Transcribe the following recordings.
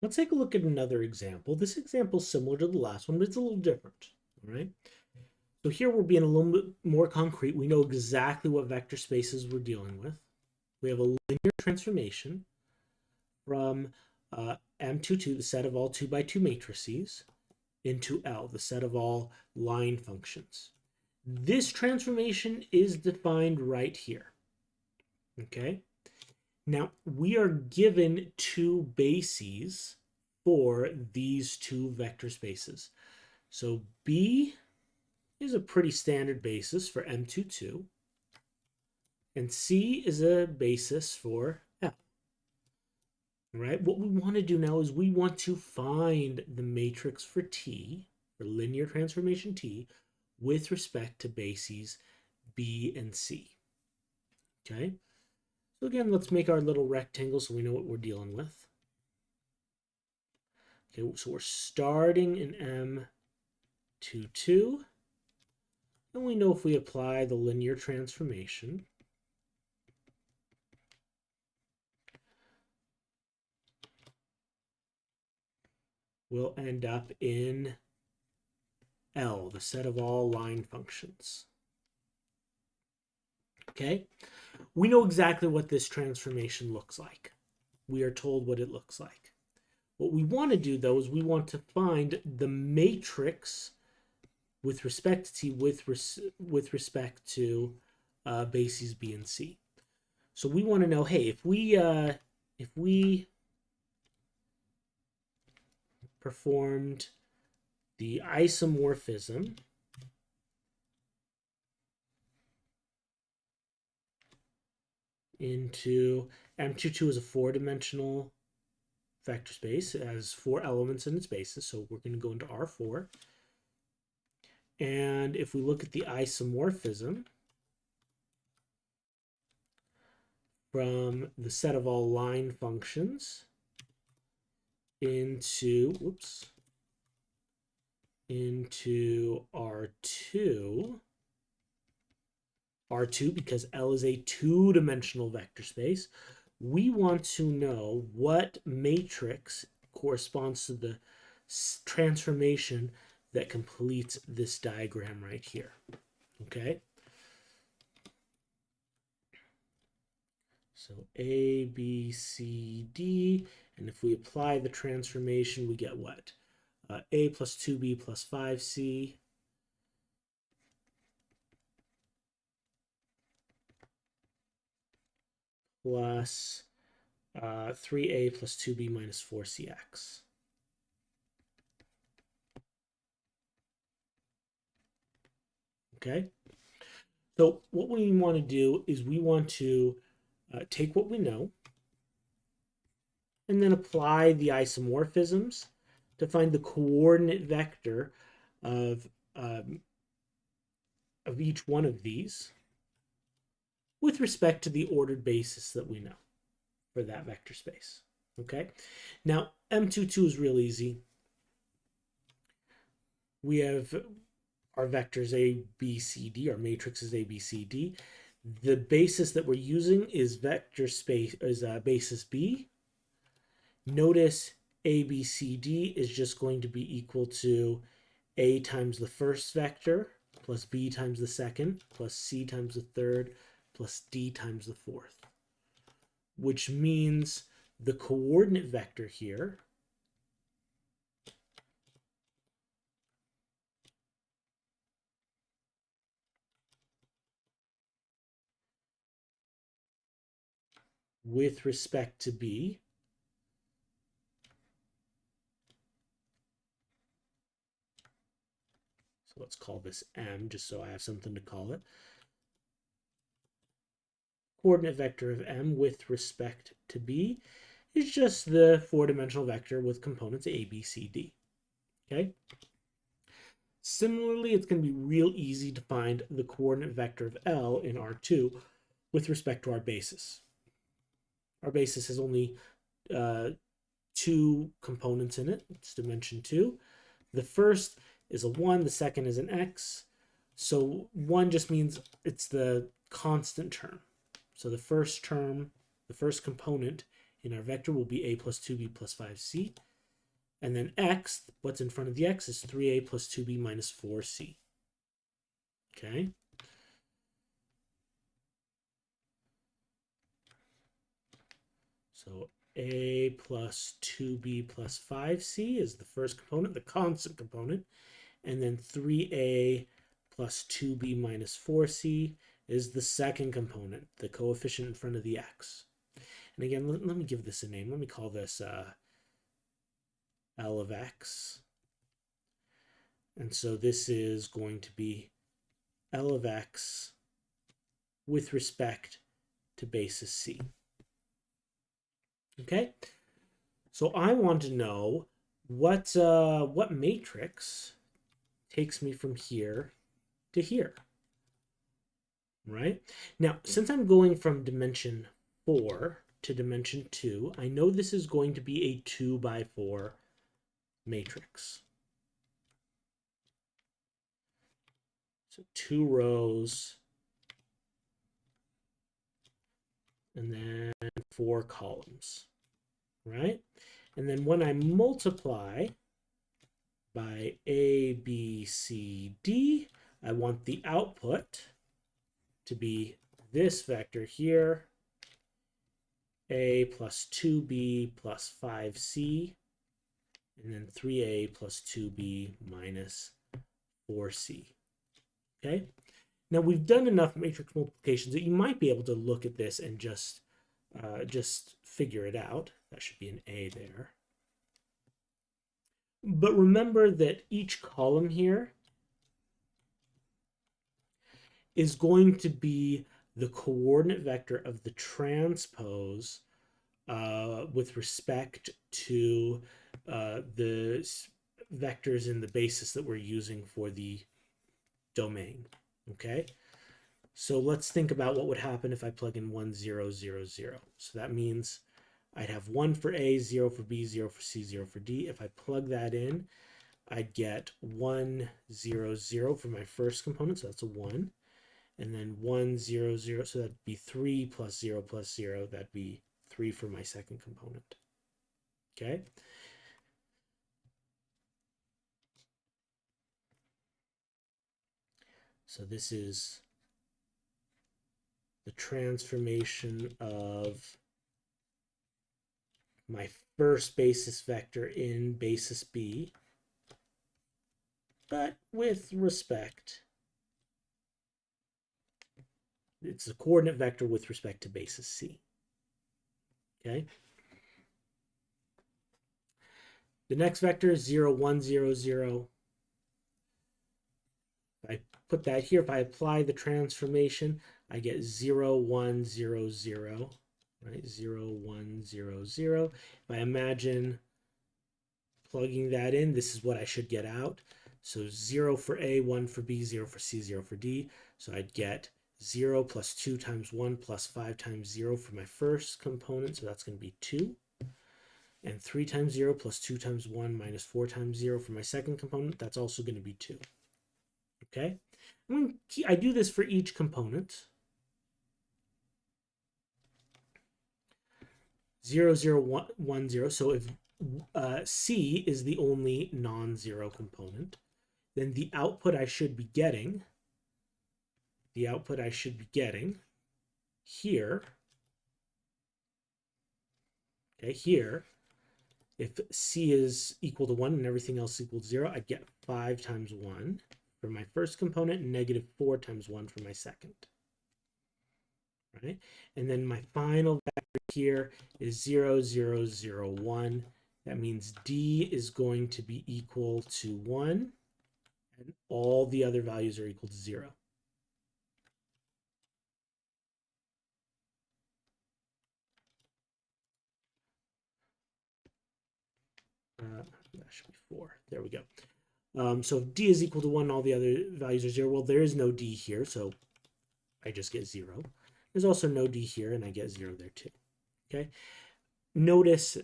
Let's take a look at another example. This example is similar to the last one, but it's a little different. All right. So here we're being a little bit more concrete. We know exactly what vector spaces we're dealing with. We have a linear transformation from M22, the set of all 2 by 2 matrices, into L, the set of all line functions. This transformation is defined right here. Okay. Now we are given 2 bases for these 2 vector spaces. So B is a pretty standard basis for M22, and C is a basis for L. All right, what we want to do now is we want to find the matrix for T, for linear transformation T, with respect to bases B and C. Okay, so again, let's make our little rectangle so we know what we're dealing with. Okay, so we're starting in M22, and we know if we apply the linear transformation, we'll end up in L, the set of all line functions. Okay, we know exactly what this transformation looks like. We are told what it looks like. What we want to do, though, is we want to find the matrix with respect to T with respect to bases B and C. So we want to know, hey, if we performed the isomorphism into M22 is a 4-dimensional vector space. It has 4 elements in its basis, so we're going to go into R4. And if we look at the isomorphism from the set of all line functions into R2, because L is a 2-dimensional vector space, we want to know what matrix corresponds to the transformation that completes this diagram right here. Okay? So A, B, C, D, and if we apply the transformation, we get what? A plus 2B plus 5C plus 3A plus 2B minus 4CX. Okay? So what we want to do is we want to take what we know and then apply the isomorphisms to find the coordinate vector of each one of these with respect to the ordered basis that we know for that vector space. Okay, now M22 is real easy. We have our vectors A, B, C, D. Our matrix is A, B, C, D. The basis that we're using is vector space basis B. Notice A, B, C, D is just going to be equal to A times the first vector plus B times the second plus C times the third plus D times the fourth, which means the coordinate vector here with respect to B So let's call this M, just so I have something to call it. Coordinate vector of M with respect to B is just the 4-dimensional vector with components A, B, C, D. Okay? Similarly, it's going to be real easy to find the coordinate vector of L in R2 with respect to our basis. Our basis has only 2 components in it. It's dimension 2. The first is a 1, the second is an x. So 1 just means it's the constant term. So the first term, the first component in our vector will be a plus 2b plus 5c. And then x, what's in front of the x, is 3a plus 2b minus 4c. Okay? So a plus 2b plus 5c is the first component, the constant component. And then 3a plus 2b minus 4c is the second component, the coefficient in front of the x. And again, let me give this a name. Let me call this L of x. And so this is going to be L of x with respect to basis c. Okay? So I want to know what matrix takes me from here to here. Right? Now, since I'm going from dimension 4 to dimension 2, I know this is going to be a 2 by 4 matrix. So 2 rows and then 4 columns, right? And then when I multiply by A, B, C, D, I want the output to be this vector here, A plus 2B plus 5C, and then 3A plus 2B minus 4C. Okay? Now we've done enough matrix multiplications that you might be able to look at this and just figure it out. That should be an A there. But remember that each column here is going to be the coordinate vector of the transpose with respect to the vectors in the basis that we're using for the domain. Okay, so let's think about what would happen if I plug in 1, 0, 0, 0. So that means I'd have 1 for A, 0 for B, 0 for C, 0 for D. If I plug that in, I'd get 1, 0, 0 for my first component, so that's a 1. And then 1, 0, 0, so that'd be 3 plus 0 plus 0. That'd be 3 for my second component. Okay? So this is the transformation of my first basis vector in basis B, but with respect, it's a coordinate vector with respect to basis C. Okay? The next vector is 0, 1, 0, 0. I put that here. If I apply the transformation, I get 0, 1, 0, 0, right? 0, 1, 0, 0. If I imagine plugging that in, this is what I should get out. So 0 for A, 1 for B, 0 for C, 0 for D. So I'd get 0 plus 2 times 1 plus 5 times 0 for my first component. So that's going to be 2. And 3 times 0 plus 2 times 1 minus 4 times 0 for my second component. That's also going to be 2. Okay? I do this for each component. 0, 0, 1, 1, 0. So if C is the only non-zero component, then the output I should be getting here, okay, here, if C is equal to 1 and everything else equals 0, I get 5 times 1 for my first component and negative 4 times 1 for my second. Right? And then my final vector here is 0, 0, 0, 1. That means D is going to be equal to 1, and all the other values are equal to 0. That should be 4. There we go. So if D is equal to 1, all the other values are 0. Well, there is no D here, so I just get 0. There's also no D here, and I get 0 there too. Okay. Notice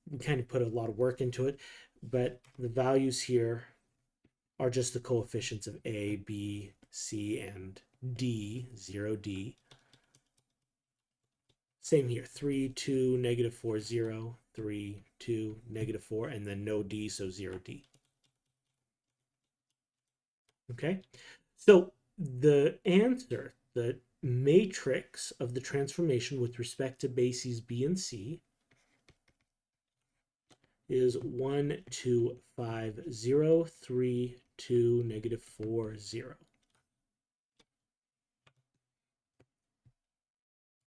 we kind of put a lot of work into it, but the values here are just the coefficients of A, B, C, and D, 0D. Same here, 3, 2, negative 4, 0, 3, 2, negative 4, and then no D, so 0D. Okay, so the answer, the matrix of the transformation with respect to bases B and C is 1, 2, 5, 0, 3, 2, negative 4, 0.